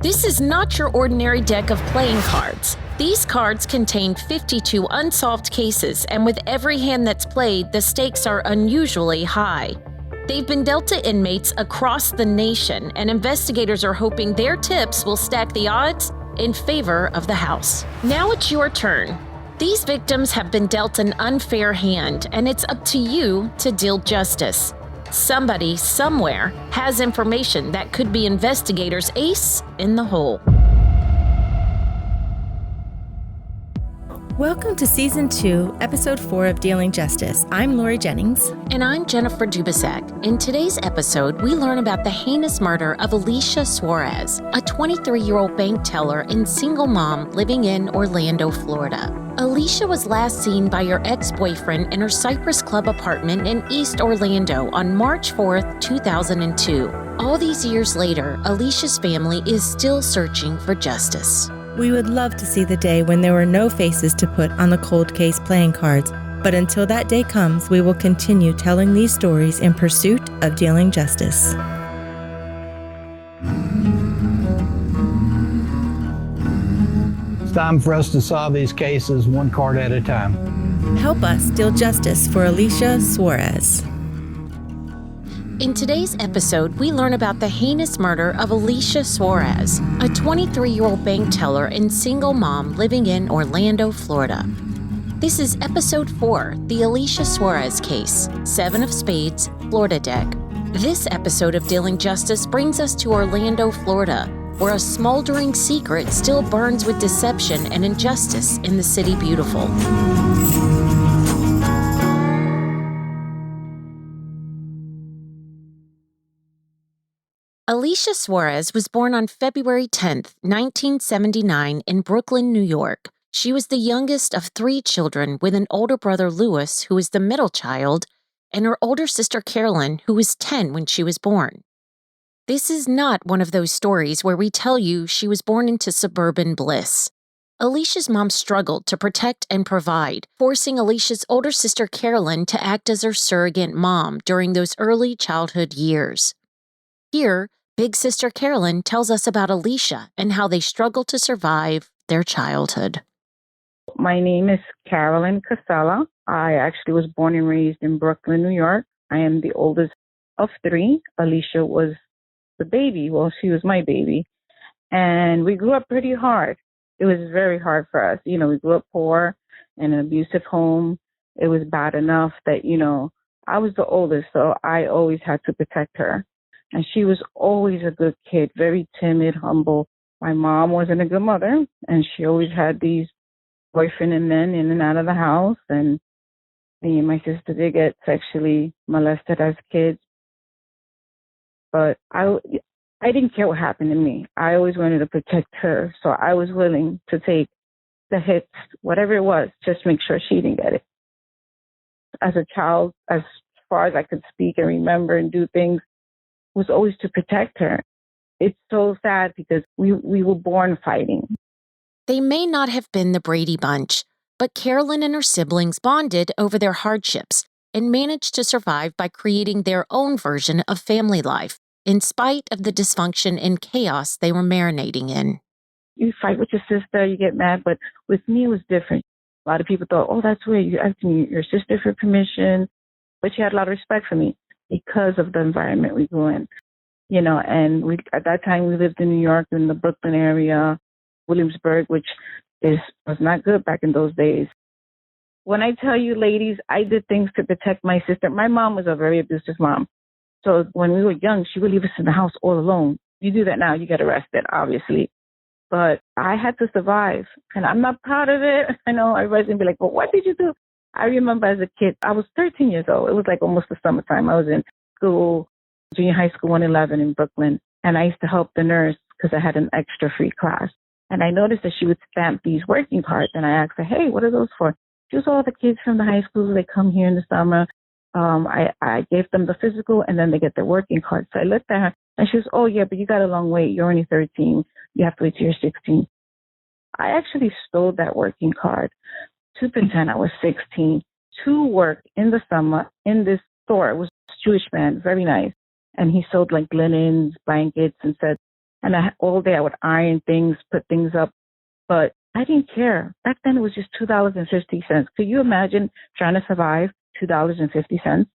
This is not your ordinary deck of playing cards. These cards contain 52 unsolved cases, and with every hand that's played, the stakes are unusually high. They've been dealt to inmates across the nation, and investigators are hoping their tips will stack the odds in favor of the house. Now it's your turn. These victims have been dealt an unfair hand, and it's up to you to deal justice. Somebody, somewhere, has information that could be investigators' ace in the hole. Welcome to Season 2, Episode 4 of Dealing Justice. I'm Lori Jennings. And I'm Jennifer Dubisak. In today's episode, we learn about the heinous murder of Alesha Suarez, a 23-year-old bank teller and single mom living in Orlando, Florida. Alesha was last seen by her ex-boyfriend in her Cypress Grove apartment in East Orlando on March 4, 2002. All these years later, Alesha's family is still searching for justice. We would love to see the day when there were no faces to put on the cold case playing cards, but until that day comes, we will continue telling these stories in pursuit of dealing justice. It's time for us to solve these cases one card at a time. Help us deal justice for Alesha Suarez. In today's episode, we learn about the heinous murder of Alesha Suarez, a 23-year-old bank teller and single mom living in Orlando, Florida. This is Episode 4, the Alesha Suarez case, 7 of Spades, Florida deck. This episode of Dealing Justice brings us to Orlando, Florida, where a smoldering secret still burns with deception and injustice in the city beautiful. Alesha Suarez was born on February 10, 1979 in Brooklyn, New York. She was the youngest of 3 children with an older brother, Louis, who was the middle child, and her older sister, Carolyn, who was 10 when she was born. This is not one of those stories where we tell you she was born into suburban bliss. Alesha's mom struggled to protect and provide, forcing Alesha's older sister, Carolyn, to act as her surrogate mom during those early childhood years. Here, Big Sister Carolyn tells us about Alesha and how they struggled to survive their childhood. My name is Carolyn Casella. I actually was born and raised in Brooklyn, New York. I am the oldest of 3. Alesha was the baby. Well, she was my baby. And we grew up pretty hard. It was very hard for us. We grew up poor in an abusive home. It was bad enough that, I was the oldest, so I always had to protect her. And she was always a good kid, very timid, humble. My mom wasn't a good mother, and she always had these boyfriend and men in and out of the house. And me and my sister did get sexually molested as kids. But I didn't care what happened to me. I always wanted to protect her, so I was willing to take the hits, whatever it was, just make sure she didn't get it. As a child, as far as I could speak and remember and do things, was always to protect her. It's so sad because we were born fighting. They may not have been the Brady Bunch, but Carolyn and her siblings bonded over their hardships and managed to survive by creating their own version of family life, in spite of the dysfunction and chaos they were marinating in. You fight with your sister, you get mad, but with me it was different. A lot of people thought, oh, that's weird, you're asking your sister for permission, but she had a lot of respect for me because of the environment we grew in. And at that time we lived in New York, in the Brooklyn area, Williamsburg, which was not good back in those days. When I tell you, ladies, I did things to protect my sister. My mom was a very abusive mom. So when we were young, she would leave us in the house all alone. You do that now, you get arrested, obviously. But I had to survive, and I'm not proud of it. I know everybody's going to be like, well, what did you do? I remember as a kid, I was 13 years old. It was like almost the summertime. I was in school, junior high school 111 in Brooklyn, and I used to help the nurse because I had an extra free class. And I noticed that she would stamp these working cards, and I asked her, hey, what are those for? She was all the kids from the high schools. They come here in the summer. I gave them the physical, and then they get their working cards. So I looked at her, and she was, oh, yeah, but you got a long wait. You're only 13. You have to wait till you're 16. I actually stole that working card to pretend I was 16 to work in the summer in this store. It was a Jewish man, very nice. And he sold like linens, blankets, and said, and all day I would iron things, put things up. But I didn't care. Back then it was just $2.50. Could you imagine trying to survive $2.50?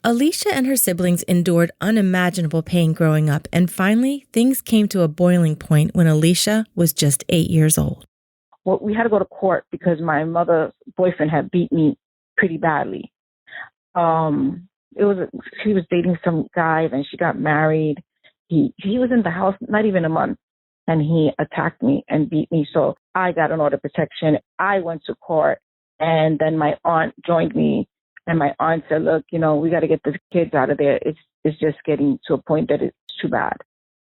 Alesha and her siblings endured unimaginable pain growing up, and finally, things came to a boiling point when Alesha was just 8 years old. Well, we had to go to court because my mother's boyfriend had beat me pretty badly. She was dating some guy, then she got married. He was in the house not even a month, and he attacked me and beat me. So I got an order of protection. I went to court, and then my aunt joined me. And my aunt said, look, we got to get the kids out of there. It's just getting to a point that it's too bad.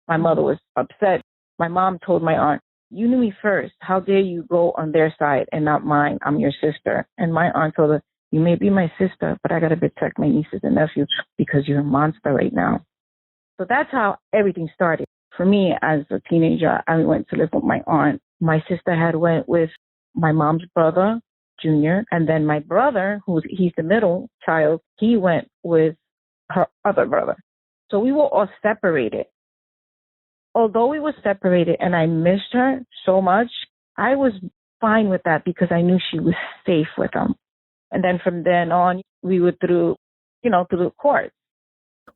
My mother was upset. My mom told my aunt, you knew me first. How dare you go on their side and not mine? I'm your sister. And my aunt told her, you may be my sister, but I got to protect my nieces and nephews because you're a monster right now. So that's how everything started. For me, as a teenager, I went to live with my aunt. My sister had went with my mom's brother, Junior, and then my brother, he's the middle child, he went with her other brother. So we were all separated. Although we were separated and I missed her so much, I was fine with that because I knew she was safe with them. And then from then on, we were through the courts.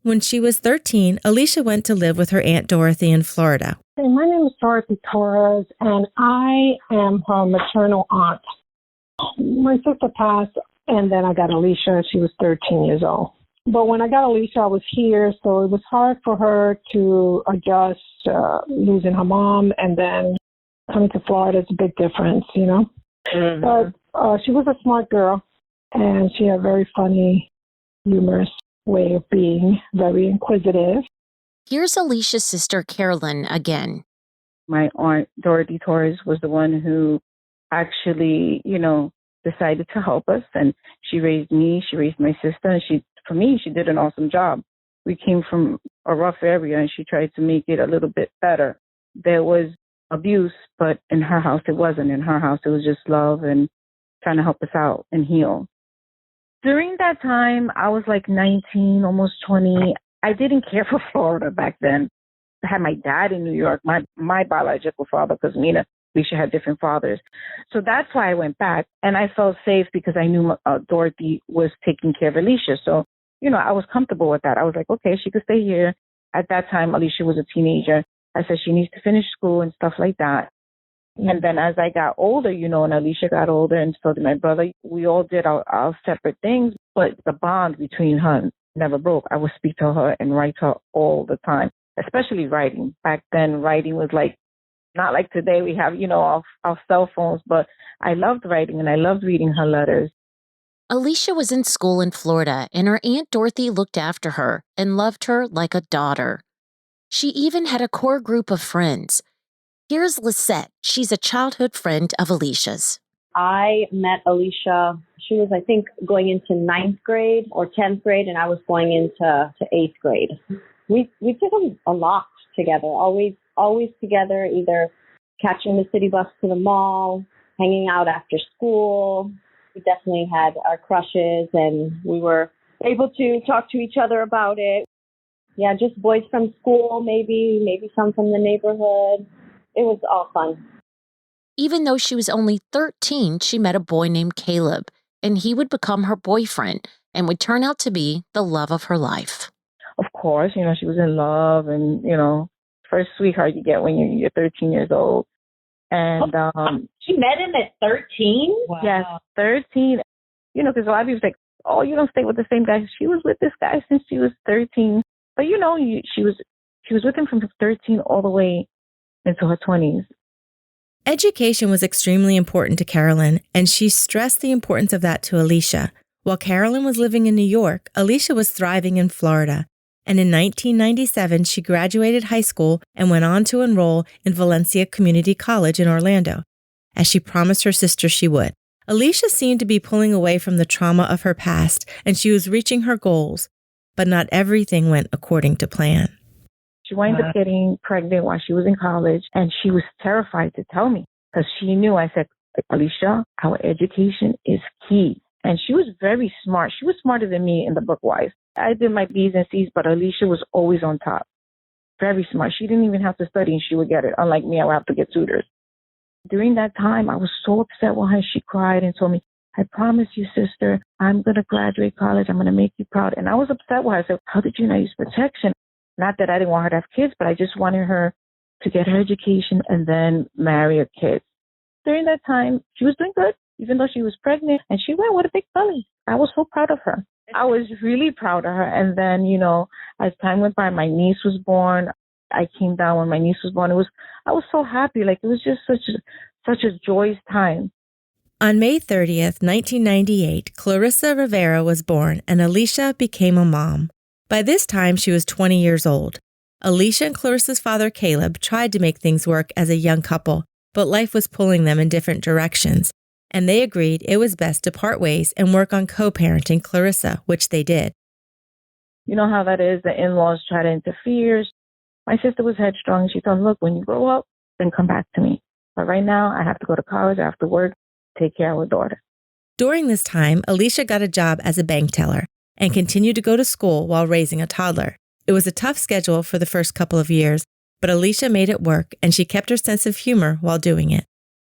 When she was 13, Alesha went to live with her Aunt Dorothy in Florida. Hey, my name is Dorothy Suarez, and I am her maternal aunt. My sister passed, and then I got Alesha. She was 13 years old. But when I got Alesha, I was here, so it was hard for her to adjust losing her mom, and then coming to Florida is a big difference, Mm-hmm. But she was a smart girl, and she had a very funny, humorous way of being, very inquisitive. Here's Alesha's sister, Carolyn, again. My aunt, Dorothy Torres, was the one who actually, decided to help us. And she raised me, she raised my sister, and she did an awesome job. We came from a rough area, and she tried to make it a little bit better. There was abuse, but in her house, it wasn't. In her house, it was just love and trying to help us out and heal. During that time, I was like 19, almost 20. I didn't care for Florida back then. I had my dad in New York, my biological father, because me and Alesha had different fathers. So that's why I went back. And I felt safe because I knew Dorothy was taking care of Alesha. So, I was comfortable with that. I was like, okay, she could stay here. At that time, Alesha was a teenager. I said she needs to finish school and stuff like that. And then as I got older, and Alesha got older, and so did my brother, we all did our separate things, but the bond between her never broke. I would speak to her and write to her all the time, especially writing. Back then, writing was not like today we have, our cell phones, but I loved writing and I loved reading her letters. Alesha was in school in Florida, and her Aunt Dorothy looked after her and loved her like a daughter. She even had a core group of friends. Here's Lisette. She's a childhood friend of Alesha's. I met Alesha. She was, I think, going into 9th grade or 10th grade, and I was going into 8th grade. We did a lot together, always together, either catching the city bus to the mall, hanging out after school. We definitely had our crushes, and we were able to talk to each other about it. Yeah, just boys from school, maybe some from the neighborhood. It was all fun. Even though she was only 13, she met a boy named Caleb, and he would become her boyfriend and would turn out to be the love of her life. Of course, she was in love, and, first sweetheart you get when you're 13 years old. And she met him at 13? Wow. Yes, 13. Because a lot of people say, oh, you don't stay with the same guy. She was with this guy since she was 13. But, she was with him from 13 all the way into her 20s. Education was extremely important to Carolyn, and she stressed the importance of that to Alesha. While Carolyn was living in New York, Alesha was thriving in Florida. And in 1997, she graduated high school and went on to enroll in Valencia Community College in Orlando, as she promised her sister she would. Alesha seemed to be pulling away from the trauma of her past, and she was reaching her goals, but not everything went according to plan. She wound up getting pregnant while she was in college, and she was terrified to tell me because she knew. I said, Alesha, our education is key. And she was very smart. She was smarter than me in the book-wise. I did my B's and C's, but Alesha was always on top. Very smart. She didn't even have to study and she would get it. Unlike me, I would have to get tutors. During that time, I was so upset with her. She cried and told me, I promise you, sister, I'm going to graduate college. I'm going to make you proud. And I was upset with her. I said, how did you not use protection? Not that I didn't want her to have kids, but I just wanted her to get her education and then marry her kids. During that time, she was doing good, even though she was pregnant, and she went with a big belly. I was so proud of her. I was really proud of her. And then, as time went by, my niece was born. I came down when my niece was born. I was so happy. Like, it was just such a joyous time. On May 30th, 1998, Clarissa Rivera was born and Alesha became a mom. By this time, she was 20 years old. Alesha and Clarissa's father, Caleb, tried to make things work as a young couple, but life was pulling them in different directions, and they agreed it was best to part ways and work on co-parenting Clarissa, which they did. You know how that is. The in-laws try to interfere. My sister was headstrong. She thought, look, when you grow up, then come back to me. But right now, I have to go to college. I have to work, take care of our daughter. During this time, Alesha got a job as a bank teller and continued to go to school while raising a toddler. It was a tough schedule for the first couple of years, but Alesha made it work, and she kept her sense of humor while doing it.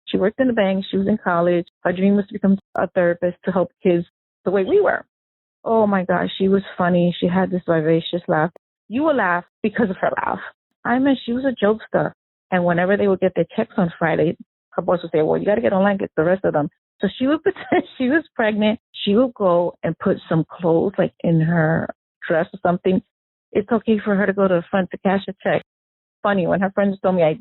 She worked in the bank. She was in college. Her dream was to become a therapist to help kids the way we were. Oh, my gosh, she was funny. She had this vivacious laugh. You will laugh because of her laugh. She was a jokester. And whenever they would get their checks on Friday, her boss would say, well, you got to get online, get the rest of them. So she would pretend she was pregnant. She would go and put some clothes like in her dress or something. It's okay for her to go to the front to cash a check. Funny, when her friends told me I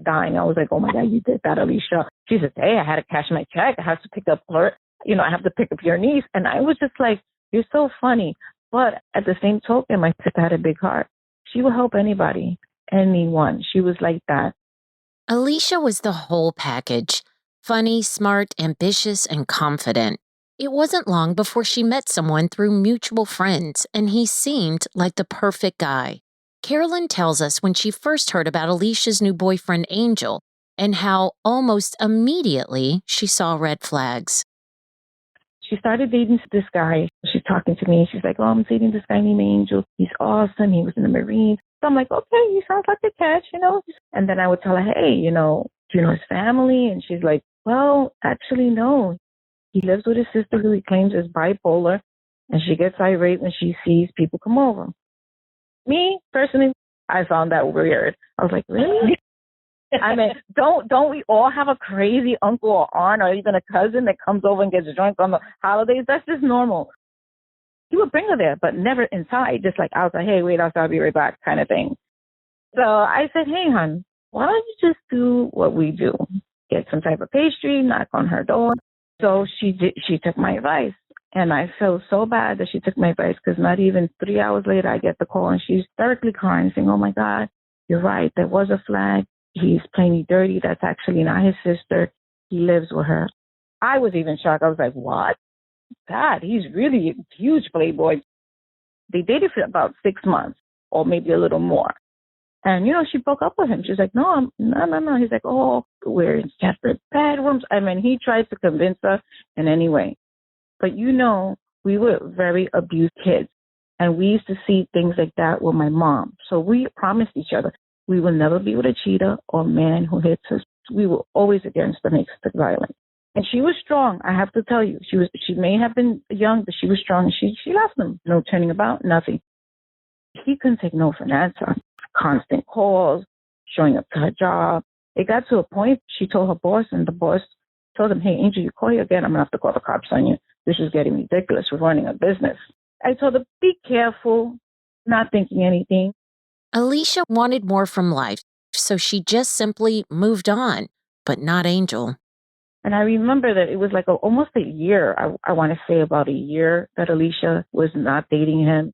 dying, I was like, oh my God, you did that, Alesha. She said, hey, I had to cash my check. I have to pick up her, I have to pick up your niece. And I was just like, you're so funny. But at the same token, my sister had a big heart. She will help anybody, anyone. She was like that. Alesha was the whole package. Funny, smart, ambitious, and confident. It wasn't long before she met someone through mutual friends, and he seemed like the perfect guy. Carolyn tells us when she first heard about Alesha's new boyfriend, Angel, and how almost immediately she saw red flags. She started dating this guy. She's talking to me. She's like, oh, I'm dating this guy named Angel. He's awesome. He was in the Marines. So I'm like, okay, he sounds like a catch, And then I would tell her, hey, do you know his family? And she's like, well, actually, no. He lives with his sister who he claims is bipolar, and she gets irate when she sees people come over. Me, personally, I found that weird. I was like, really? I mean, don't we all have a crazy uncle or aunt or even a cousin that comes over and gets drunk on the holidays? That's just normal. He would bring her there, but never inside, just like outside. Hey, wait outside, I'll be right back kind of thing. So I said, hey, hon, why don't you just do what we do? Get some type of pastry, knock on her door. So she did. She took my advice. And I felt so bad that she took my advice because not even 3 hours later, I get the call and she's hysterically crying, saying, oh, my God, you're right. There was a flag. He's playing me dirty. That's actually not his sister. He lives with her. I was even shocked. I was like, what? God, he's really a huge playboy. They dated for about 6 months or maybe a little more. And, she broke up with him. She's like, no. He's like, oh, we're in separate bedrooms. I mean, he tried to convince her in any way. But, we were very abused kids. And we used to see things like that with my mom. So we promised each other we will never be with a cheater or a man who hits us. We were always against domestic violence. And she was strong, I have to tell you. She may have been young, but she was strong. She left him. No turning about, nothing. He couldn't take no for an answer. Constant calls, showing up to her job. It got to a point she told her boss, and the boss told him, hey, Angel, you call you again, I'm going to have to call the cops on you. This is getting ridiculous. We're running a business. I told her, be careful, not thinking anything. Alesha wanted more from life, so she just simply moved on, but not Angel. And I remember that it was like almost a year, I want to say about a year, that Alesha was not dating him.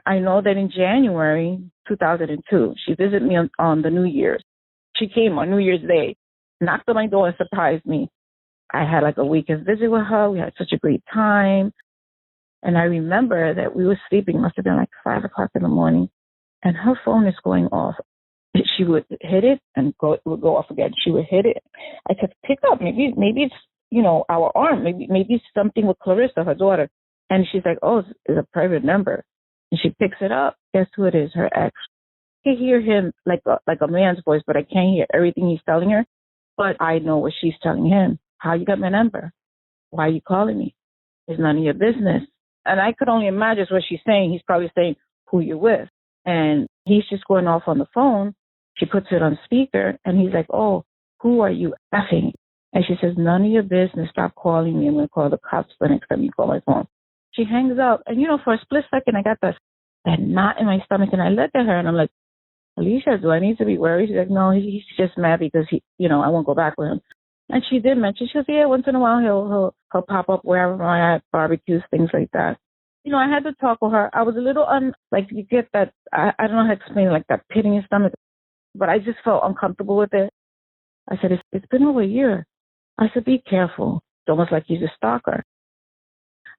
I know that in January 2002, she visited me on the New Year's. She came on New Year's Day, knocked on my door and surprised me. I had like a weekend visit with her. We had such a great time. And I remember that we were sleeping, must have been like 5 o'clock in the morning, and her phone is going off. She would hit it and it would go off again. She would hit it. I said, pick up. Maybe it's, our aunt. Maybe something with Clarissa, her daughter. And she's like, oh, it's a private number. And she picks it up. Guess who it is? Her ex. I can hear him like a man's voice, but I can't hear everything he's telling her. But I know what she's telling him. How you got my number? Why are you calling me? It's none of your business. And I could only imagine what she's saying. He's probably saying who you're with. And he's just going off on the phone. She puts it on speaker, and he's like, oh, who are you effing? And she says, none of your business. Stop calling me. I'm going to call the cops the next time you call my phone. She hangs up. And, for a split second, I got that knot in my stomach. And I look at her, and I'm like, Alesha, do I need to be worried? She's like, no, he's just mad because I won't go back with him. And she did mention, she goes, yeah, once in a while he'll pop up wherever I'm at, barbecues, things like that. I had to talk with her. I was a little you get that, I don't know how to explain it, like that pit in your stomach, but I just felt uncomfortable with it. I said, it's been over a year. I said, be careful. It's almost like he's a stalker.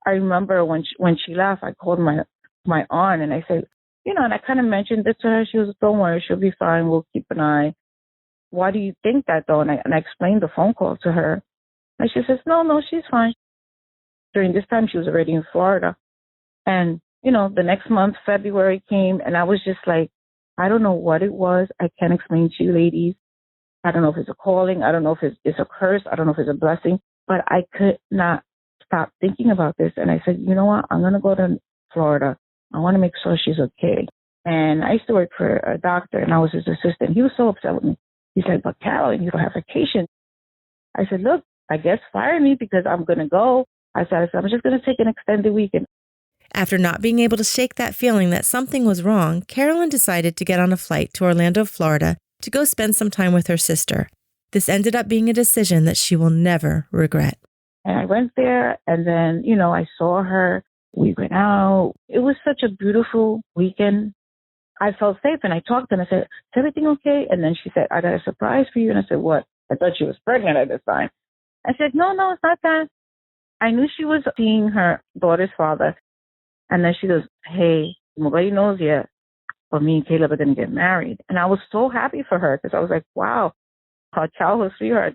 I remember when she left, I called my aunt and I said, and I kind of mentioned this to her. She was, don't worry, she'll be fine. We'll keep an eye. Why do you think that, though? And I explained the phone call to her. And she says, no, she's fine. During this time, she was already in Florida. And, the next month, February came, and I was just like, I don't know what it was. I can't explain to you ladies. I don't know if it's a calling. I don't know if it's a curse. I don't know if it's a blessing. But I could not stop thinking about this. And I said, you know what? I'm going to go to Florida. I want to make sure she's okay. And I used to work for a doctor, and I was his assistant. He was so upset with me. He said, but Carolyn, you don't have vacation. I said, look, I guess fire me because I'm going to go. I said, I'm just going to take an extended weekend. After not being able to shake that feeling that something was wrong, Carolyn decided to get on a flight to Orlando, Florida, to go spend some time with her sister. This ended up being a decision that she will never regret. And I went there, and then, I saw her. We went out. It was such a beautiful weekend. I felt safe, and I talked to her, and I said, is everything okay? And then she said, I got a surprise for you. And I said, what? I thought she was pregnant at this time. I said, no, it's not that. I knew she was seeing her daughter's father. And then she goes, hey, nobody knows yet, but me and Caleb are going to get married. And I was so happy for her because I was like, wow, her childhood sweetheart.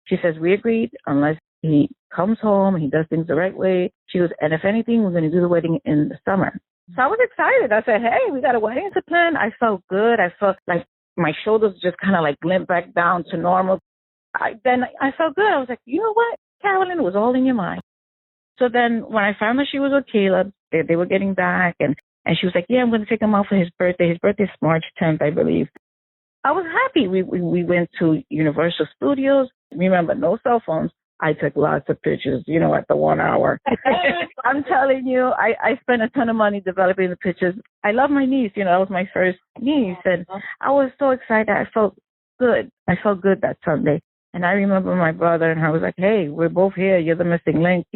She says, we agreed unless he comes home and he does things the right way. She goes, and if anything, we're going to do the wedding in the summer. So I was excited. I said, hey, we got a wedding to plan. I felt good. I felt like my shoulders just kind of like limped back down to normal. Then I felt good. I was like, you know what, Carolyn, it was all in your mind. So then when I found out she was with Caleb, they were getting back, and she was like, yeah, I'm going to take him out for his birthday. His birthday is March 10th, I believe. I was happy. We went to Universal Studios. Remember, no cell phones. I took lots of pictures, at the 1 hour. I'm telling you, I spent a ton of money developing the pictures. I love my niece. That was my first niece, and I was so excited. I felt good. I felt good that Sunday. And I remember my brother and her was like, hey, we're both here. You're the missing link.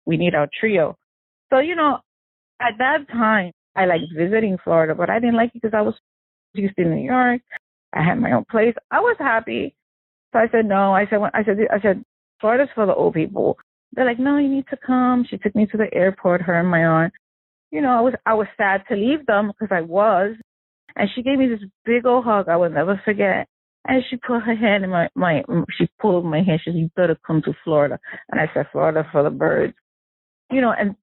We need our trio. So, at that time, I liked visiting Florida, but I didn't like it because I was used to New York. I had my own place. I was happy. So I said, no. I said, Florida's for the old people. They're like, no, you need to come. She took me to the airport, her and my aunt. I was sad to leave them because I was. And she gave me this big old hug I will never forget. And she put her hand in she pulled my hand. She said, you better come to Florida. And I said, Florida for the birds. And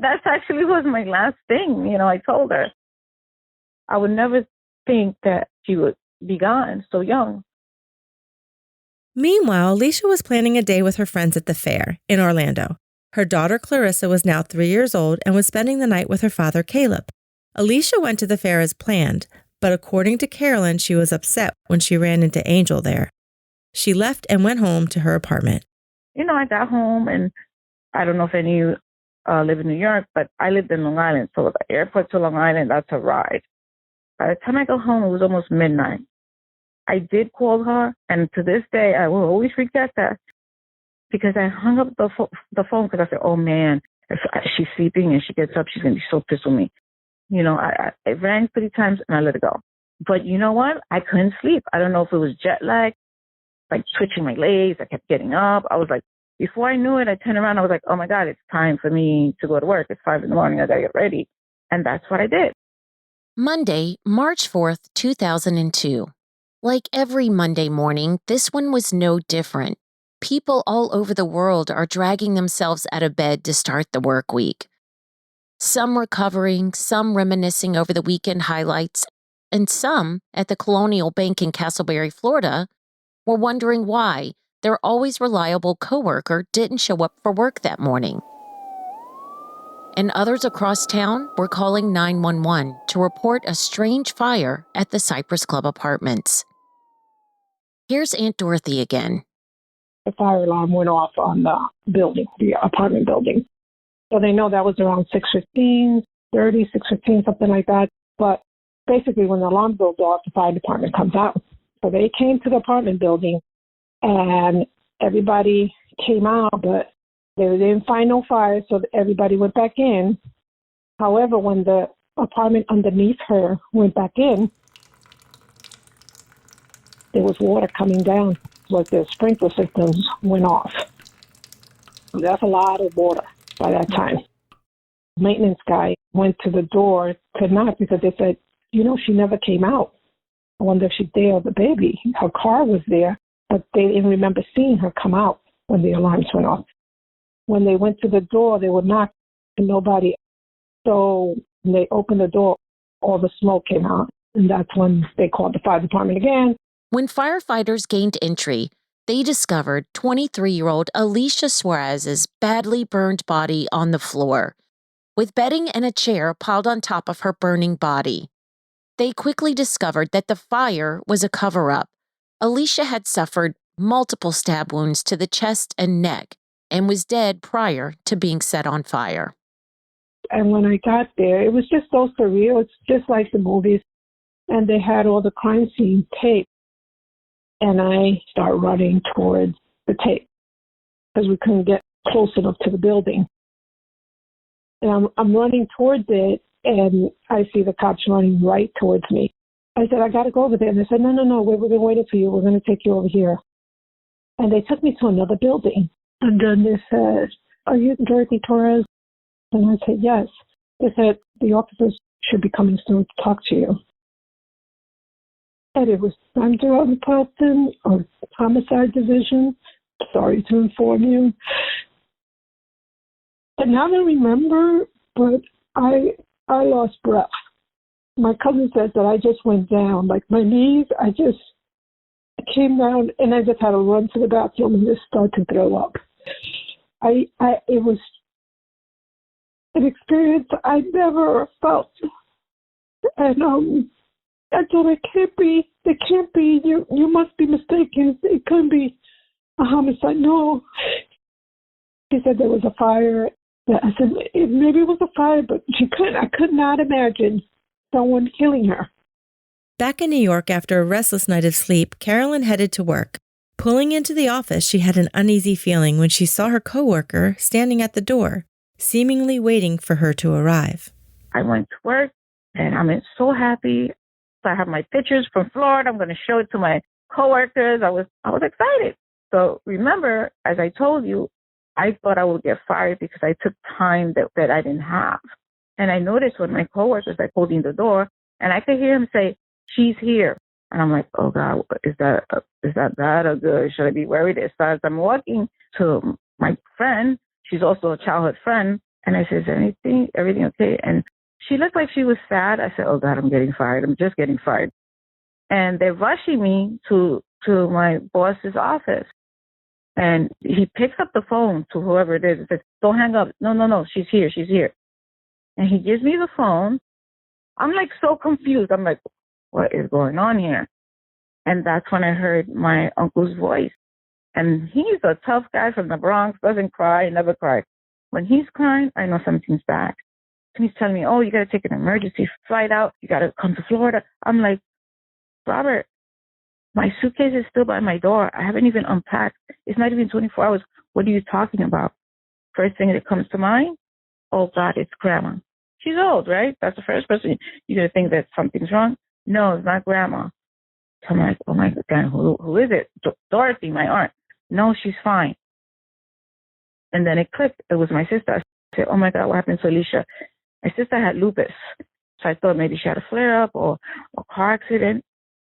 that's actually was my last thing, I told her. I would never think that she would be gone so young. Meanwhile, Alesha was planning a day with her friends at the fair in Orlando. Her daughter Clarissa was now 3 years old and was spending the night with her father Caleb. Alesha went to the fair as planned, but according to Carolyn, she was upset when she ran into Angel there. She left and went home to her apartment. I got home, and I don't know if any of you live in New York, but I lived in Long Island, so the airport to Long Island, that's a ride. By the time I got home, it was almost midnight. I did call her, and to this day, I will always regret that because I hung up the phone because I said, oh, man, if she's sleeping and she gets up, she's going to be so pissed with me. I rang 3 times, and I let it go. But you know what? I couldn't sleep. I don't know if it was jet lag, like twitching my legs. I kept getting up. I was like, before I knew it, I turned around. I was like, oh, my God, it's time for me to go to work. It's 5 a.m. I got to get ready. And that's what I did. Monday, March 4th, 2002. Like every Monday morning, this one was no different. People all over the world are dragging themselves out of bed to start the work week. Some recovering, some reminiscing over the weekend highlights, and some at the Colonial Bank in Castleberry, Florida, were wondering why their always reliable coworker didn't show up for work that morning. And others across town were calling 911 to report a strange fire at the Cypress Grove Apartments. Here's Aunt Dorothy again. The fire alarm went off on the building, the apartment building. So they know that was around 6:15, 6:15, something like that. But basically when the alarm goes off, the fire department comes out. So they came to the apartment building and everybody came out, but they didn't find no fire, so everybody went back in. However, when the apartment underneath her went back in, there was water coming down, like the sprinkler systems went off. That's a lot of water by that time. Maintenance guy went to the door, could not, because they said, she never came out. I wonder if she's there with the baby. Her car was there, but they didn't remember seeing her come out when the alarms went off. When they went to the door, they would knock and nobody. So when they opened the door, all the smoke came out. And that's when they called the fire department again. When firefighters gained entry, they discovered 23-year-old Alesha Suarez's badly burned body on the floor, with bedding and a chair piled on top of her burning body. They quickly discovered that the fire was a cover-up. Alesha had suffered multiple stab wounds to the chest and neck and was dead prior to being set on fire. And when I got there, it was just so surreal. It's just like the movies. And they had all the crime scene tape. And I start running towards the tape because we couldn't get close enough to the building. And I'm running towards it, and I see the cops running right towards me. I said, I got to go over there. And they said, no, we've been waiting for you. We're going to take you over here. And they took me to another building. And then they said, are you Dorothy Suarez? And I said, yes. They said, the officers should be coming soon to talk to you. And it was Sandra Pelton of Homicide Division. Sorry to inform you. And now I remember, but I lost breath. My cousin said that I just went down, like my knees, I came down and I just had to run to the bathroom and just start to throw up. It was an experience I never felt. And I thought it can't be, you must be mistaken. It couldn't be a homicide. No. She said there was a fire. I said, maybe it was a fire, but I could not imagine someone killing her. Back in New York after a restless night of sleep, Carolyn headed to work. Pulling into the office, she had an uneasy feeling when she saw her coworker standing at the door, seemingly waiting for her to arrive. I went to work, and I'm so happy. I have my pictures from Florida. I'm going to show it to my coworkers. I was excited. So remember, as I told you, I thought I would get fired because I took time that I didn't have. And I noticed when my coworkers like holding the door, and I could hear him say, "She's here." And I'm like, "Oh God, is that bad or good? Should I be worried?" So as I'm walking to my friend, she's also a childhood friend, and I said, "Is everything okay?" And she looked like she was sad. I said, "Oh God, I'm getting fired. I'm just getting fired." And they're rushing me to my boss's office. And he picks up the phone to whoever it is and says, "Don't hang up. No, she's here. And he gives me the phone. I'm like so confused. I'm like, what is going on here? And that's when I heard my uncle's voice. And he's a tough guy from the Bronx, doesn't cry, never cries. When he's crying, I know something's bad. And he's telling me, "Oh, you got to take an emergency flight out. You got to come to Florida." I'm like, "Robert, my suitcase is still by my door. I haven't even unpacked. It's not even 24 hours. What are you talking about?" First thing that comes to mind, "Oh God, it's Grandma." She's old, right? That's the first person you're going to think that something's wrong. No, it's not Grandma. So I'm like, "Oh my God, who is it?" Dorothy, my aunt. "No, she's fine." And then it clicked. It was my sister. I said, "Oh my God, what happened to Alesha?" My sister had lupus. So I thought maybe she had a flare up or a car accident.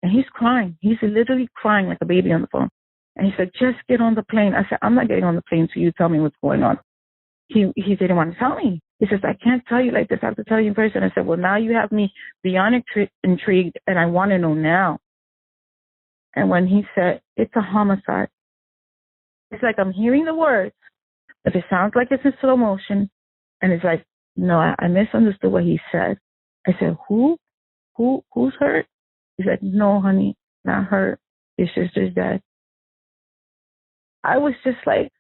And he's crying. He's literally crying like a baby on the phone. And he said, just get on the plane. I said, I'm not getting on the plane till you tell me what's going on. He didn't want to tell me. He says, I can't tell you like this. I have to tell you in person. I said, well, now you have me beyond intrigued, and I want to know now. And when he said, it's a homicide, it's like I'm hearing the words, but it sounds like it's in slow motion. And it's like, no, I misunderstood what he said. I said, who's hurt? He said, no, honey, not hurt. Your sister's dead. I was just like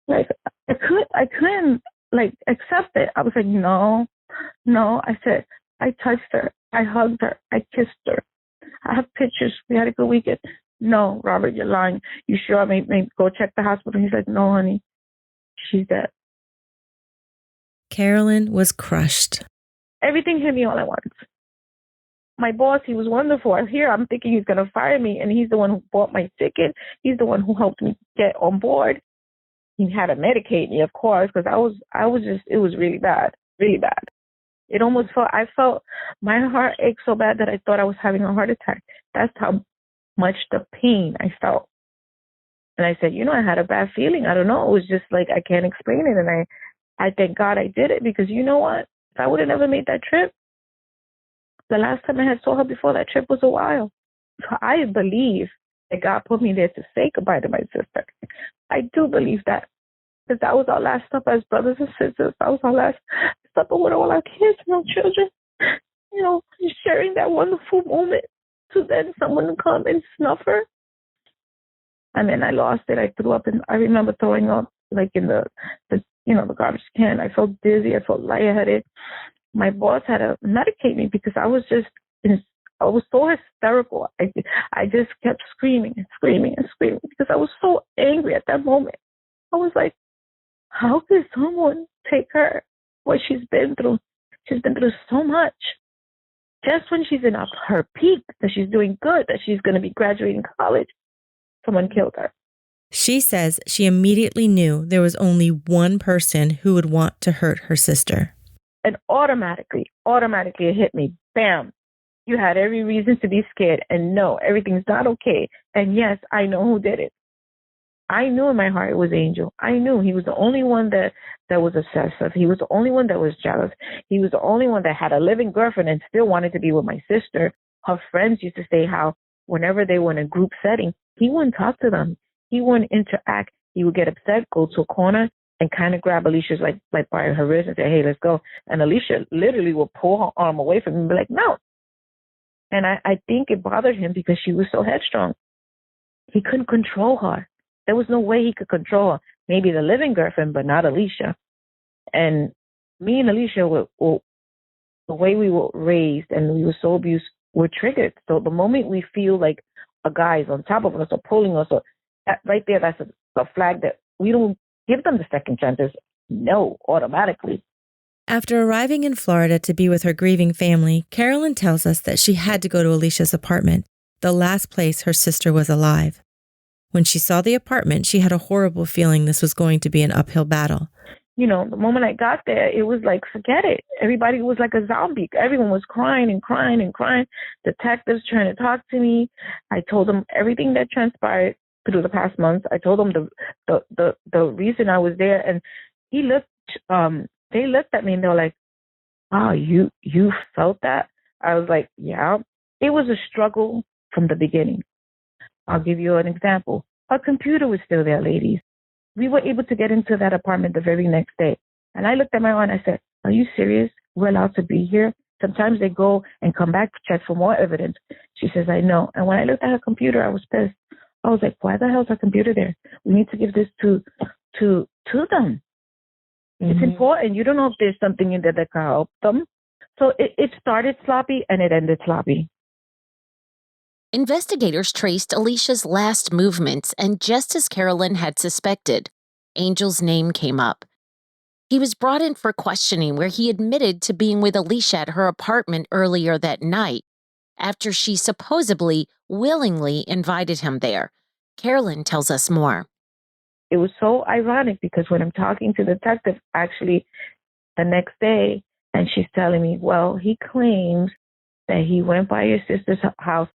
I couldn't like accept it. I was like, no. I said, I touched her, I hugged her, I kissed her. I have pictures. We had a good weekend. No, Robert, you're lying. You sure? I may go check the hospital. He's like, no, honey, she's dead. Carolyn was crushed. Everything hit me all at once. My boss, he was wonderful. I'm thinking he's going to fire me, and he's the one who bought my ticket. He's the one who helped me get on board. He had to medicate me, of course, because I was just, it was really bad, really bad. It almost I felt my heart ached so bad that I thought I was having a heart attack. That's how much the pain I felt. And I said, I had a bad feeling. I don't know. It was just like, I can't explain it. And I thank God I did it, because you know what? If I would have never made that trip, the last time I had saw her before that trip was a while. So I believe that God put me there to say goodbye to my sister. I do believe that. Because that was our last stop as brothers and sisters. That was our last stop with all our kids and our children. Sharing that wonderful moment to then someone come and snuff her. And then I lost it. I threw up, and I remember throwing up like in the garbage can. I felt dizzy. I felt lightheaded. My boss had to medicate me because I was so hysterical. I just kept screaming and screaming and screaming because I was so angry at that moment. I was like, how could someone take her, what she's been through? She's been through so much. Just when she's in her peak, that she's doing good, that she's going to be graduating college, someone killed her. She says she immediately knew there was only one person who would want to hurt her sister. And automatically it hit me. Bam. You had every reason to be scared. And no, everything's not okay. And yes, I know who did it. I knew in my heart it was Angel. I knew he was the only one that was obsessive. He was the only one that was jealous. He was the only one that had a living girlfriend and still wanted to be with my sister. Her friends used to say how whenever they were in a group setting, he wouldn't talk to them. He wouldn't interact. He would get upset, go to a corner, and kind of grab Alesha's like by her wrist and say, hey, let's go. And Alesha literally would pull her arm away from him and be like, no. And I think it bothered him because she was so headstrong. He couldn't control her. There was no way he could control her. Maybe the living girlfriend, but not Alesha. And me and Alesha, the way we were raised and we were so abused, we're triggered. So the moment we feel like a guy is on top of us or pulling us, or right there, that's a flag that we don't give them the second chances. No, automatically. After arriving in Florida to be with her grieving family, Carolyn tells us that she had to go to Alesha's apartment, the last place her sister was alive. When she saw the apartment, she had a horrible feeling this was going to be an uphill battle. The moment I got there, it was like, forget it. Everybody was like a zombie. Everyone was crying and crying and crying. Detectives trying to talk to me. I told them everything that transpired through the past months. I told them the reason I was there, and they looked at me and they were like, "Wow, you felt that?" I was like, "Yeah." It was a struggle from the beginning. I'll give you an example. Her computer was still there, ladies. We were able to get into that apartment the very next day. And I looked at my aunt and I said, are you serious? We're allowed to be here? Sometimes they go and come back to check for more evidence. She says, I know. And when I looked at her computer, I was pissed. I was like, why the hell is her computer there? We need to give this to them. Mm-hmm. It's important. You don't know if there's something in there that can help them. So it started sloppy and it ended sloppy. Investigators traced Alesha's last movements, and just as Carolyn had suspected, Angel's name came up. He was brought in for questioning, where he admitted to being with Alesha at her apartment earlier that night, after she supposedly willingly invited him there. Carolyn tells us more. It was so ironic because when I'm talking to the detective, actually, the next day, and she's telling me, well, he claims that he went by your sister's house.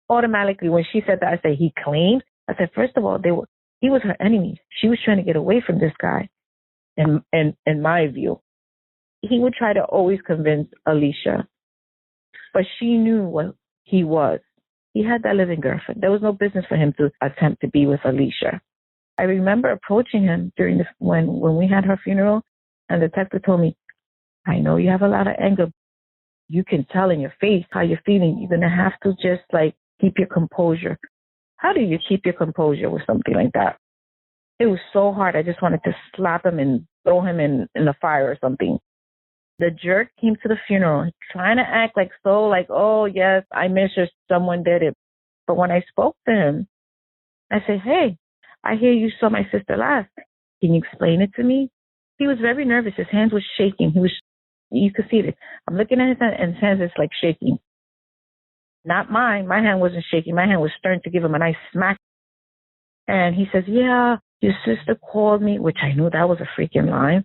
Automatically, when she said that, I said, he claimed? I said, first of all, he was her enemy. She was trying to get away from this guy. In my view, he would try to always convince Alesha, but she knew what he was. He had that living girlfriend. There was no business for him to attempt to be with Alesha. I remember approaching him during when we had her funeral, and the detective told me, I know you have a lot of anger. You can tell in your face how you're feeling. You're going to have to just keep your composure. How do you keep your composure with something like that? It was so hard. I just wanted to slap him and throw him in the fire or something. The jerk came to the funeral trying to act oh, yes, I miss her. Someone did it. But when I spoke to him, I said, hey, I hear you saw my sister last. Can you explain it to me? He was very nervous. His hands were shaking. You could see it. I'm looking at his hand, and his hands is shaking. Not mine. My hand wasn't shaking. My hand was stern to give him a nice smack. And he says, yeah, your sister called me, which I knew that was a freaking lie.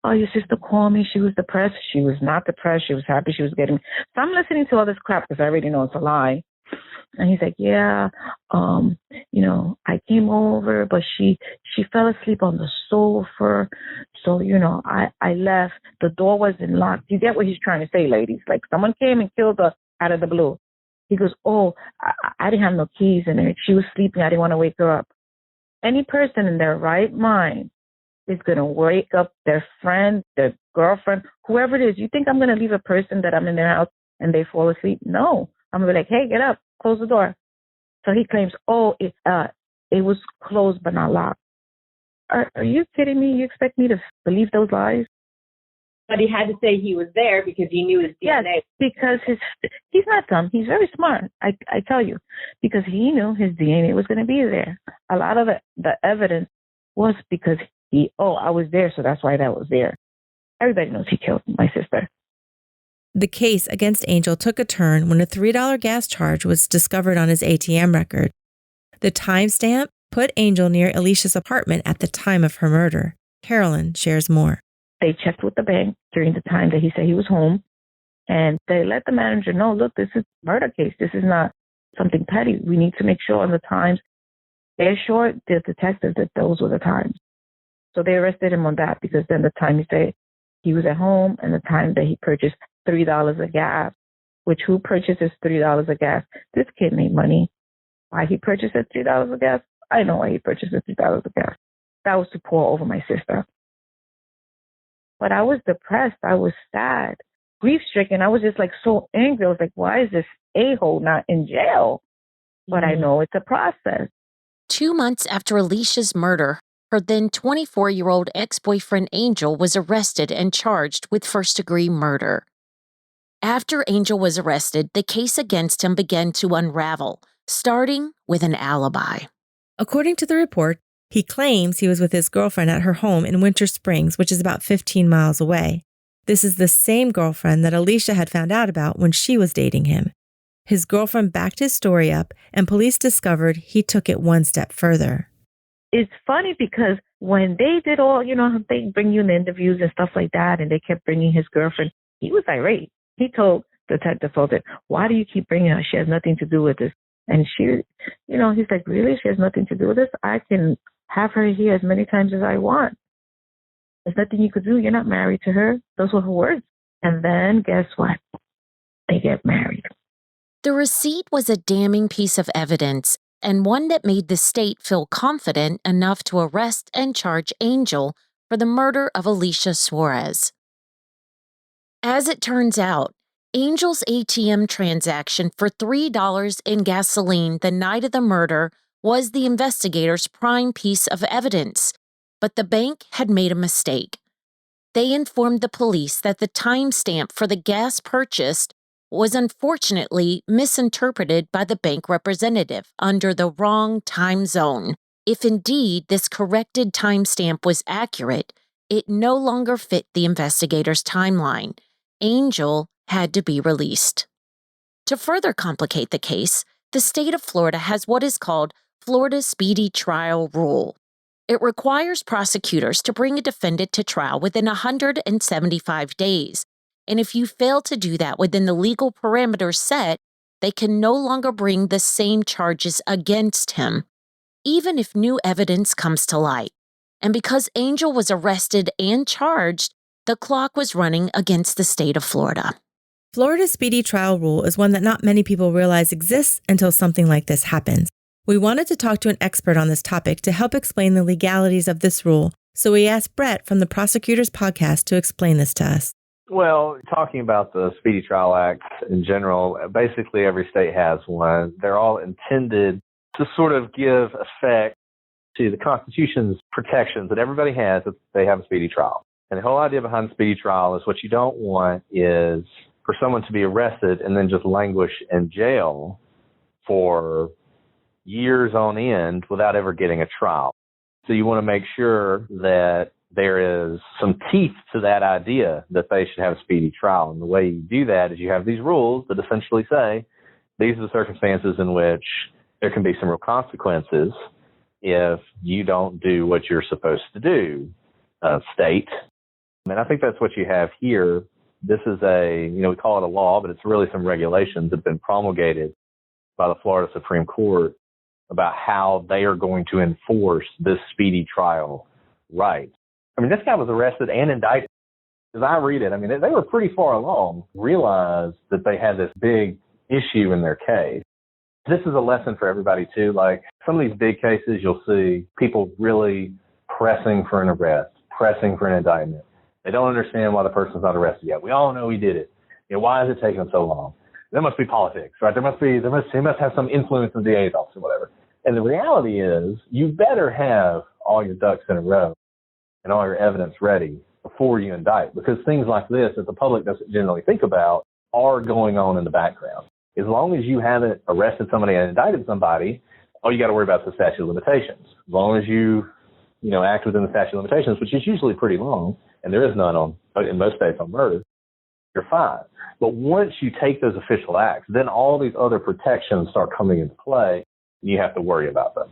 Oh, your sister called me. She was depressed. She was not depressed. She was happy. She was getting. So I'm listening to all this crap because I already know it's a lie. And he's like, yeah, I came over, but she fell asleep on the sofa. So, I left. The door wasn't locked. You get what he's trying to say, ladies? Someone came and killed her out of the blue. He goes, oh, I didn't have no keys in her. She was sleeping. I didn't want to wake her up. Any person in their right mind is going to wake up their friend, their girlfriend, whoever it is. You think I'm going to leave a person that I'm in their house and they fall asleep? No. I'm going to be like, hey, get up, close the door. So he claims, oh, it was closed but not locked. Are you kidding me? You expect me to believe those lies? But he had to say he was there because he knew his DNA. Yes, because he's not dumb. He's very smart, I tell you, because he knew his DNA was going to be there. A lot of the evidence was because I was there, so that's why that was there. Everybody knows he killed my sister. The case against Angel took a turn when a $3 gas charge was discovered on his ATM record. The timestamp put Angel near Alesha's apartment at the time of her murder. Carolyn shares more. They checked with the bank during the time that he said he was home, and they let the manager know, look, this is a murder case. This is not something petty. We need to make sure on the times. They assured the detectives that those were the times. So they arrested him on that because then the time he said he was at home and the time that he purchased $3 of gas, which who purchases $3 of gas? This kid made money. Why he purchased $3 of gas? I know why he purchased $3 of gas. That was to pour over my sister. But I was depressed. I was sad, grief-stricken. I was just so angry. I was like, why is this a-hole not in jail? But I know it's a process. 2 months after Alesha's murder, her then 24-year-old ex-boyfriend Angel was arrested and charged with first-degree murder. After Angel was arrested, the case against him began to unravel, starting with an alibi. According to the report, he claims he was with his girlfriend at her home in Winter Springs, which is about 15 miles away. This is the same girlfriend that Alesha had found out about when she was dating him. His girlfriend backed his story up, and police discovered he took it one step further. It's funny because when they did all, they bring you in interviews and stuff like that, and they kept bringing his girlfriend, he was irate. He told Detective Fulton, why do you keep bringing her? She has nothing to do with this. And she, he's like, really? She has nothing to do with this? I can have her here as many times as I want. There's nothing you could do. You're not married to her. Those were her words. And then guess what? They get married. The receipt was a damning piece of evidence, and one that made the state feel confident enough to arrest and charge Angel for the murder of Alesha Suarez. As it turns out, Angel's ATM transaction for $3 in gasoline the night of the murder was the investigators' prime piece of evidence, but the bank had made a mistake. They informed the police that the timestamp for the gas purchased was unfortunately misinterpreted by the bank representative under the wrong time zone. If indeed this corrected timestamp was accurate, it no longer fit the investigators' timeline. Angel had to be released. To further complicate the case, the state of Florida has what is called Florida's Speedy Trial Rule. It requires prosecutors to bring a defendant to trial within 175 days, and if you fail to do that within the legal parameters set, they can no longer bring the same charges against him. even if new evidence comes to light. And because Angel was arrested and charged, the clock was running against the state of Florida. Florida's speedy trial rule is one that not many people realize exists until something like this happens. We wanted to talk to an expert on this topic to help explain the legalities of this rule, so we asked Brett from the Prosecutors Podcast to explain this to us. Well, talking about the Speedy Trial Act in general, basically every state has one. They're all intended to sort of give effect to the Constitution's protections that everybody has if they have a speedy trial. And the whole idea behind speedy trial is what you don't want is for someone to be arrested and then just languish in jail for years on end without ever getting a trial. So you want to make sure that there is some teeth to that idea that they should have a speedy trial. And the way you do that is you have these rules that essentially say these are the circumstances in which there can be some real consequences if you don't do what you're supposed to do, state. And I think that's what you have here. This is we call it a law, but it's really some regulations that have been promulgated by the Florida Supreme Court about how they are going to enforce this speedy trial right. I mean, this guy was arrested and indicted. As I read it, I mean, they were pretty far along, realized that they had this big issue in their case. This is a lesson for everybody, too. Like, some of these big cases, you'll see people really pressing for an arrest, pressing for an indictment. They don't understand why the person's not arrested yet. We all know he did it. Why is it taking them so long? There must be politics, right? He must have some influence in the DA's office or whatever. And the reality is, you better have all your ducks in a row and all your evidence ready before you indict, because things like this that the public doesn't generally think about are going on in the background. As long as you haven't arrested somebody and indicted somebody, all you got to worry about is the statute of limitations. As long as you act within the statute of limitations, which is usually pretty long, and there is none in most states on murder, you're fine. But once you take those official acts, then all these other protections start coming into play, and you have to worry about them.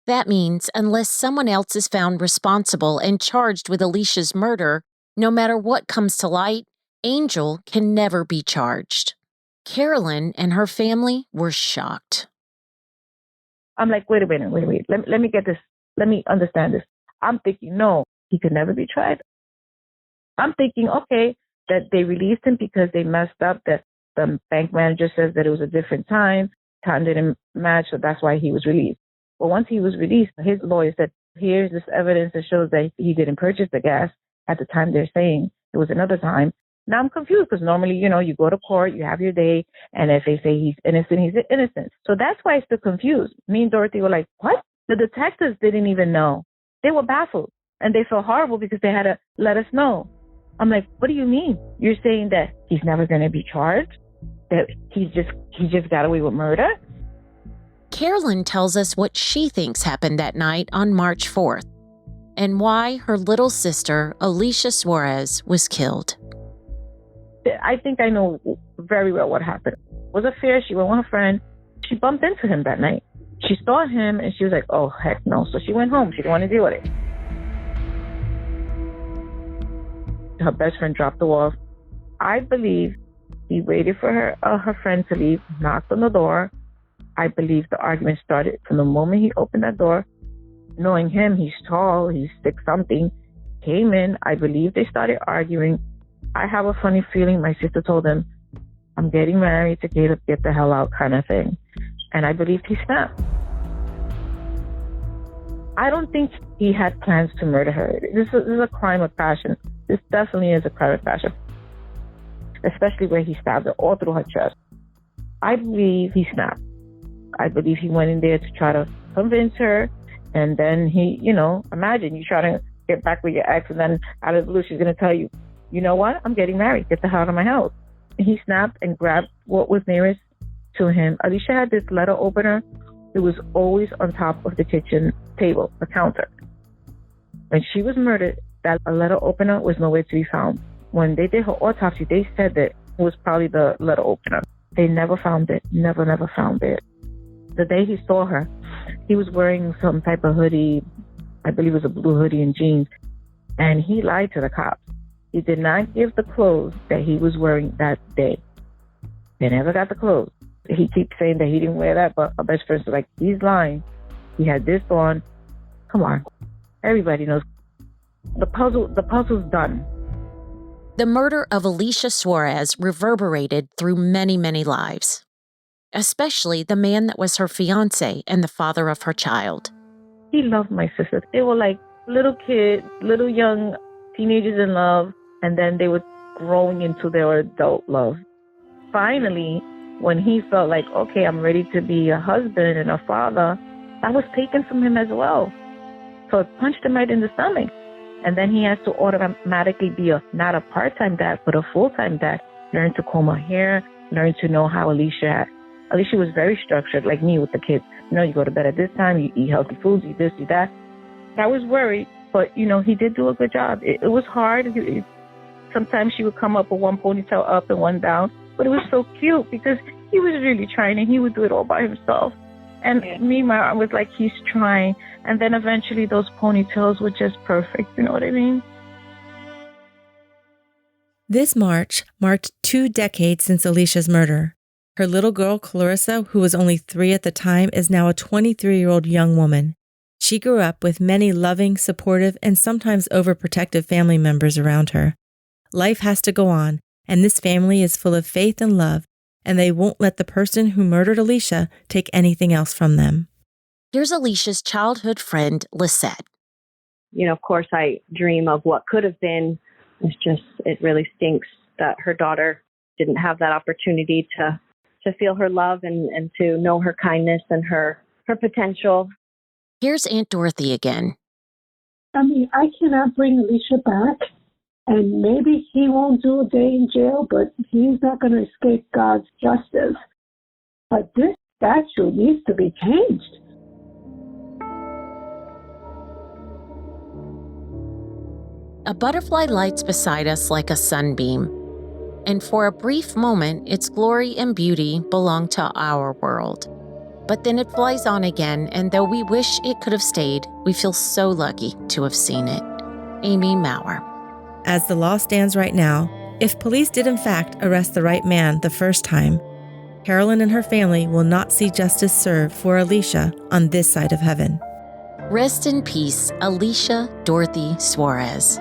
That means unless someone else is found responsible and charged with Alesha's murder, no matter what comes to light, Angel can never be charged. Carolyn and her family were shocked. I'm like, wait. Let me get this. Let me understand this. I'm thinking, no, he could never be tried. I'm thinking, okay, that they released him because they messed up, that the bank manager says that it was a different time didn't match, so that's why he was released. But once he was released, his lawyer said, here's this evidence that shows that he didn't purchase the gas at the time they're saying it was another time. Now I'm confused because normally, you go to court, you have your day, and if they say he's innocent, he's innocent. So that's why I'm still confused. Me and Dorothy were like, what? The detectives didn't even know. They were baffled, and they felt horrible because they had to let us know. I'm like, what do you mean? You're saying that he's never going to be charged? That he just got away with murder? Carolyn tells us what she thinks happened that night on March 4th and why her little sister, Alesha Suarez, was killed. I think I know very well what happened. It was a fair. She went with her friend. She bumped into him that night. She saw him and she was like, oh, heck no. So she went home. She didn't want to deal with it. Her best friend dropped her off. I believe he waited for her friend to leave, knocked on the door. I believe the argument started from the moment he opened that door. Knowing him, he's tall, he's 6-something, came in. I believe they started arguing. I have a funny feeling my sister told him, I'm getting married to Caleb, get the hell out kind of thing. And I believe he snapped. I don't think he had plans to murder her. This is a crime of passion. This definitely is a crime of passion, especially where he stabbed her all through her chest. I believe he snapped. I believe he went in there to try to convince her. And then he, imagine you try to get back with your ex and then out of the blue, she's going to tell you, you know what? I'm getting married. Get the hell out of my house. And he snapped and grabbed what was nearest to him. Alesha had this letter opener. It was always on top of the kitchen table, the counter. When she was murdered, that letter opener was nowhere to be found. When they did her autopsy, they said that it was probably the letter opener. They never found it. Never found it. The day he saw her, he was wearing some type of hoodie. I believe it was a blue hoodie and jeans. And he lied to the cops. He did not give the clothes that he was wearing that day. They never got the clothes. He keeps saying that he didn't wear that, but our best friend was like, he's lying. He had this on. Come on. Everybody knows. The puzzle's done. The murder of Alesha Suarez reverberated through many, many lives, especially the man that was her fiancé and the father of her child. He loved my sisters. They were like little kids, little young teenagers in love, and then they were growing into their adult love. Finally, when he felt like, okay, I'm ready to be a husband and a father, that was taken from him as well. So it punched him right in the stomach. And then he has to automatically be not a part-time dad, but a full-time dad. Learn to comb her hair, learn to know how Alesha was very structured, like me with the kids. You go to bed at this time, you eat healthy foods, you this, you that. I was worried, but, he did do a good job. It was hard. Sometimes she would come up with one ponytail up and one down, but it was so cute because he was really trying and he would do it all by himself. And me, my was like, he's trying. And then eventually those ponytails were just perfect. You know what I mean? This March marked 2 decades since Alesha's murder. Her little girl, Clarissa, who was only 3 at the time, is now a 23-year-old young woman. She grew up with many loving, supportive, and sometimes overprotective family members around her. Life has to go on, and this family is full of faith and love, and they won't let the person who murdered Alesha take anything else from them. Here's Alesha's childhood friend, Lisette. Of course, I dream of what could have been. It really stinks that her daughter didn't have that opportunity to feel her love and to know her kindness and her potential. Here's Aunt Dorothy again. I cannot bring Alesha back, and maybe he won't do a day in jail, but he's not going to escape God's justice. But this statue needs to be changed. A butterfly lights beside us like a sunbeam, and for a brief moment, its glory and beauty belong to our world. But then it flies on again, and though we wish it could have stayed, we feel so lucky to have seen it. Amy Maurer. As the law stands right now, if police did in fact arrest the right man the first time, Carolyn and her family will not see justice served for Alesha on this side of heaven. Rest in peace, Alesha Dorothy Suarez.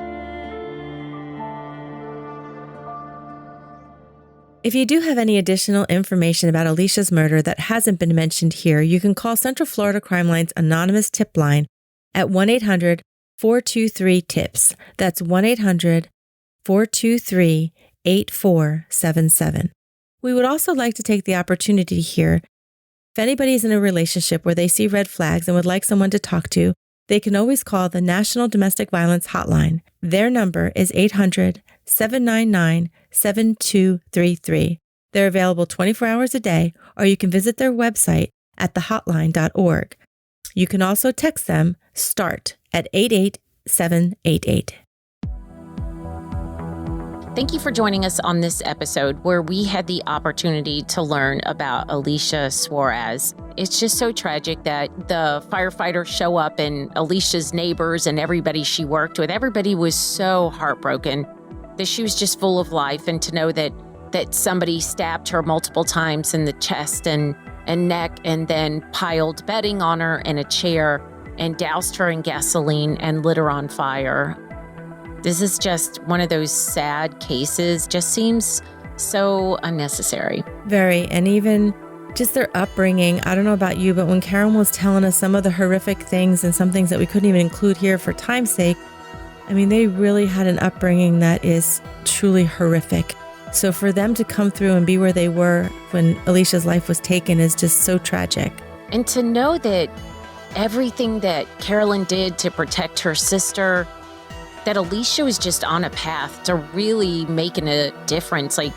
If you do have any additional information about Alesha's murder that hasn't been mentioned here, you can call Central Florida Crime Line's anonymous tip line at 1-800-423-TIPS. That's 1-800-423-8477. We would also like to take the opportunity to hear if anybody is in a relationship where they see red flags and would like someone to talk to, they can always call the National Domestic Violence Hotline. Their number is 800-799-7233. They're available 24 hours a day, or you can visit their website at thehotline.org. You can also text them START at 88788. Thank you for joining us on this episode where we had the opportunity to learn about Alesha Suarez. It's just so tragic that the firefighters show up and Alesha's neighbors and everybody she worked with, everybody was so heartbroken that she was just full of life, and to know that somebody stabbed her multiple times in the chest and neck and then piled bedding on her in a chair and doused her in gasoline and lit her on fire. This is just one of those sad cases, just seems so unnecessary. Very, and even just their upbringing. I don't know about you, but when Karen was telling us some of the horrific things and some things that we couldn't even include here for time's sake, they really had an upbringing that is truly horrific. So for them to come through and be where they were when Alesha's life was taken is just so tragic. And to know that everything that Carolyn did to protect her sister, that Alesha was just on a path to really making a difference, like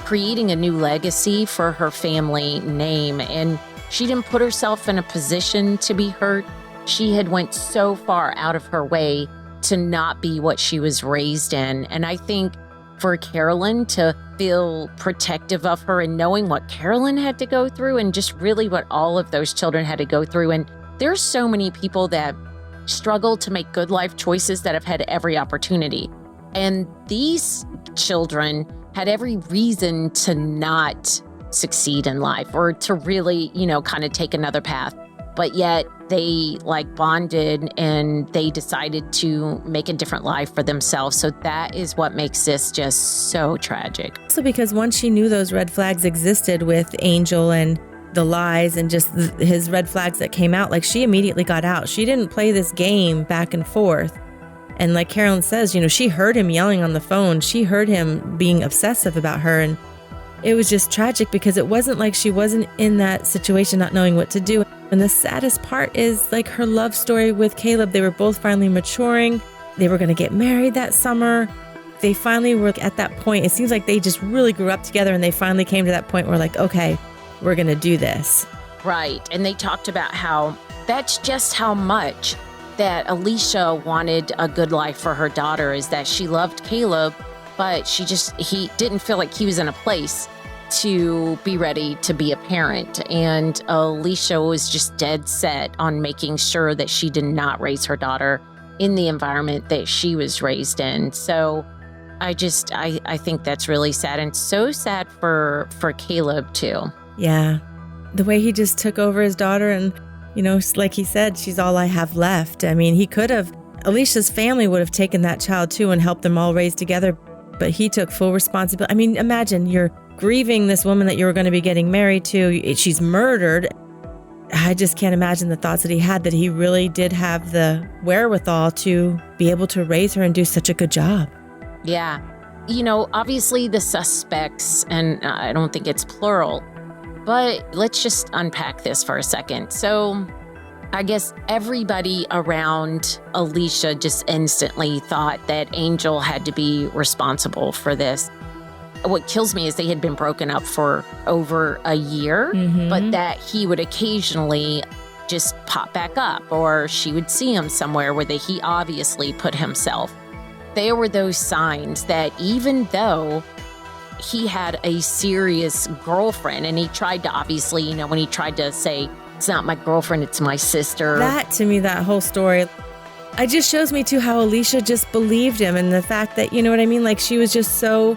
creating a new legacy for her family name. And she didn't put herself in a position to be hurt. She had went so far out of her way to not be what she was raised in. And I think for Carolyn to feel protective of her and knowing what Carolyn had to go through and just really what all of those children had to go through. And there's so many people that struggle to make good life choices that have had every opportunity. And these children had every reason to not succeed in life or to really, kind of take another path. but yet they bonded and they decided to make a different life for themselves. So that is what makes this just so tragic. So because once she knew those red flags existed with Angel and the lies and just his red flags that came out, she immediately got out. She didn't play this game back and forth. And like Carolyn says, she heard him yelling on the phone. She heard him being obsessive about her. And it was just tragic because it wasn't like she wasn't in that situation not knowing what to do. And the saddest part is her love story with Caleb. They were both finally maturing. They were going to get married that summer. They finally were at that point. It seems like they just really grew up together and they finally came to that point where okay, we're going to do this. Right. And they talked about how that's just how much that Alesha wanted a good life for her daughter, is that she loved Caleb, but he didn't feel like he was in a place to be ready to be a parent. And Alesha was just dead set on making sure that she did not raise her daughter in the environment that she was raised in. So I think that's really sad, and so sad for Caleb too. Yeah. The way he just took over his daughter and, like he said, she's all I have left. I mean, he could have, Alesha's family would have taken that child too and helped them all raise together, but he took full responsibility. I mean, imagine you're grieving this woman that you were going to be getting married to. She's murdered. I just can't imagine the thoughts that he had, that he really did have the wherewithal to be able to raise her and do such a good job. Yeah. Obviously the suspects, and I don't think it's plural, but let's just unpack this for a second. So I guess everybody around Alesha just instantly thought that Angel had to be responsible for this. What kills me is they had been broken up for over a year, but that he would occasionally just pop back up, or she would see him somewhere where he obviously put himself. There were those signs that even though he had a serious girlfriend, and he tried to obviously, when he tried to say, it's not my girlfriend, it's my sister. That, to me, that whole story, it just shows me too how Alesha just believed him, and the fact that, what I mean? She was just so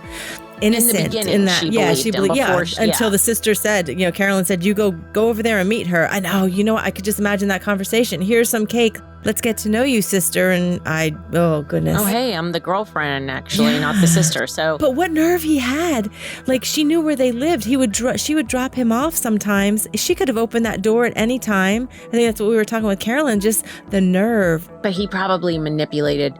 innocent in that. She believed until the sister said, Carolyn said, you go over there and meet her. I know, I could just imagine that conversation. Here's some cake. Let's get to know you, sister. And oh goodness. Oh, hey, I'm the girlfriend, actually, not the sister. So, but what nerve he had. She knew where they lived. She would drop him off sometimes. She could have opened that door at any time. I think that's what we were talking with Carolyn, just the nerve. But he probably manipulated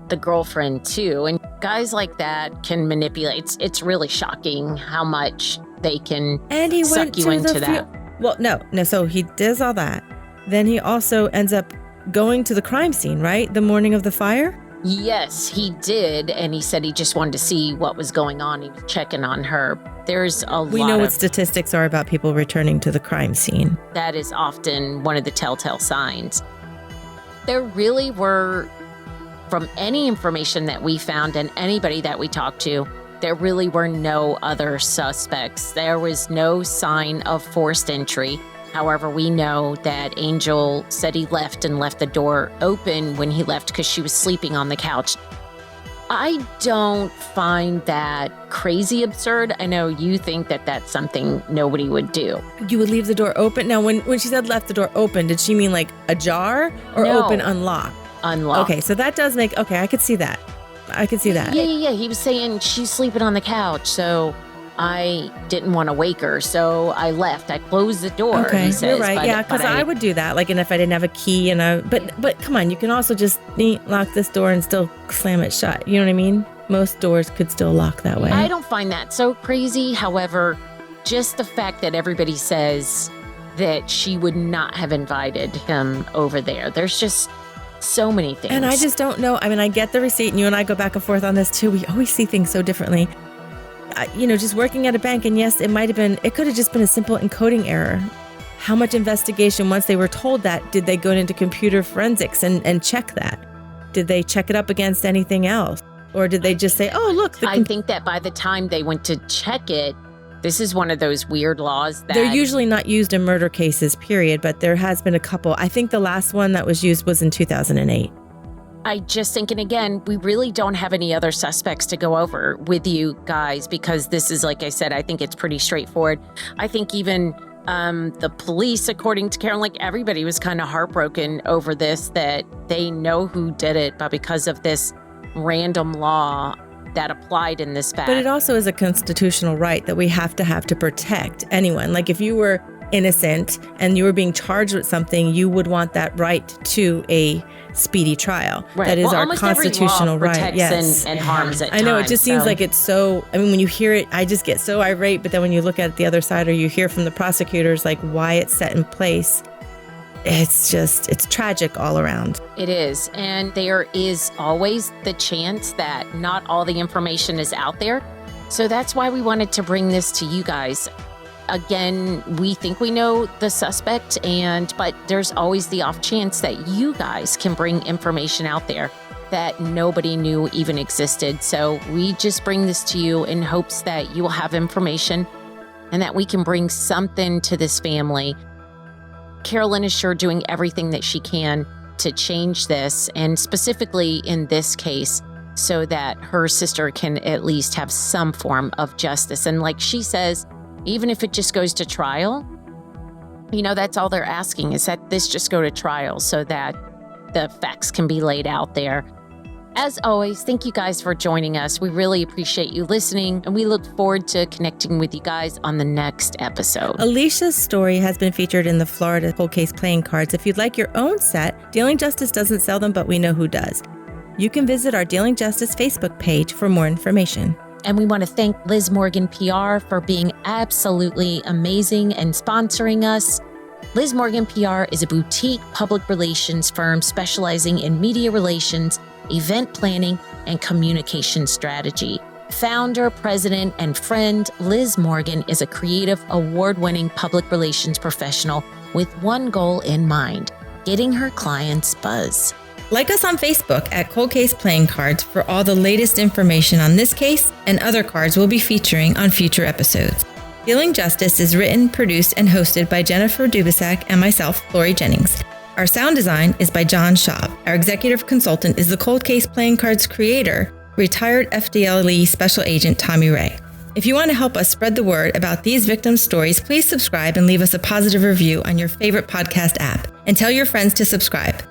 the girlfriend too. And guys like that can manipulate. It's really shocking how much they can suck you into that. Well, no. So he does all that. Then he also ends up going to the crime scene, right? The morning of the fire? Yes, he did. And he said he just wanted to see what was going on. He was checking on her. We know what statistics are about people returning to the crime scene. That is often one of the telltale signs. There really were, from any information that we found and anybody that we talked to, there really were no other suspects. There was no sign of forced entry. However, we know that Angel said he left the door open when he left because she was sleeping on the couch. I don't find that crazy absurd. I know you think that that's something nobody would do. You would leave the door open? Now, when she said left the door open, did she mean ajar or open unlocked? Unlocked. Okay, so that does make, I could see that. Yeah. He was saying she's sleeping on the couch, so I didn't want to wake her, so I left. I closed the door. Okay, he says, you're right. Because I would do that. And if I didn't have a key, but come on, you can also just lock this door and still slam it shut. You know what I mean? Most doors could still lock that way. I don't find that so crazy. However, just the fact that everybody says that she would not have invited him over there. There's just so many things. And I just don't know. I mean, I get the receipt, and you and I go back and forth on this too. We always see things so differently. Just working at a bank, and yes, it could have just been a simple encoding error. How much investigation, once they were told that, did they go into computer forensics and check that? Did they check it up against anything else? Or did they just say, oh, look. I think that by the time they went to check it, this is one of those weird laws that... They're usually not used in murder cases, period, but there has been a couple. I think the last one that was used was in 2008. I just think, and again, we really don't have any other suspects to go over with you guys because this is, like I said, I think it's pretty straightforward. I think even The police, according to Carolyn, like everybody was kind of heartbroken over this, that they know who did it, but because of this random law that applied in this fact. But it also is a constitutional right that we have to protect anyone. Like if you were innocent and you were being charged with something, you would want that right to a speedy trial. Right. That is well, our almost constitutional every law right. protects Yes. and harms it. I know, it just seems like it's so, I mean, when you hear it, I just get so irate, but then when you look at the other side or you hear from the prosecutors, like why it's set in place, it's tragic all around. It is. And there is always the chance that not all the information is out there. So that's why we wanted to bring this to you guys. Again, we think we know the suspect, but there's always the off chance that you guys can bring information out there that nobody knew even existed. So we just bring this to you in hopes that you will have information and that we can bring something to this family. Carolyn is sure doing everything that she can to change this, and specifically in this case, so that her sister can at least have some form of justice. And like she says, even if it just goes to trial, that's all they're asking, is that this just go to trial so that the facts can be laid out there. As always, thank you guys for joining us. We really appreciate you listening, and we look forward to connecting with you guys on the next episode. Alesha's story has been featured in the Florida Cold Case Playing Cards. If you'd like your own set, Dealing Justice doesn't sell them, but we know who does. You can visit our Dealing Justice Facebook page for more information. And we want to thank Liz Morgan PR for being absolutely amazing and sponsoring us. Liz Morgan PR is a boutique public relations firm specializing in media relations, event planning, and communication strategy. Founder, president, and friend Liz Morgan is a creative, award-winning public relations professional with one goal in mind: getting her clients buzz. Like us on Facebook at Cold Case Playing Cards for all the latest information on this case and other cards we'll be featuring on future episodes. Dealing Justice is written, produced, and hosted by Jennifer Dubisak and myself, Lori Jennings. Our sound design is by John Schaub. Our executive consultant is the Cold Case Playing Cards creator, retired FDLE Special Agent Tommy Ray. If you want to help us spread the word about these victims' stories, please subscribe and leave us a positive review on your favorite podcast app. And tell your friends to subscribe.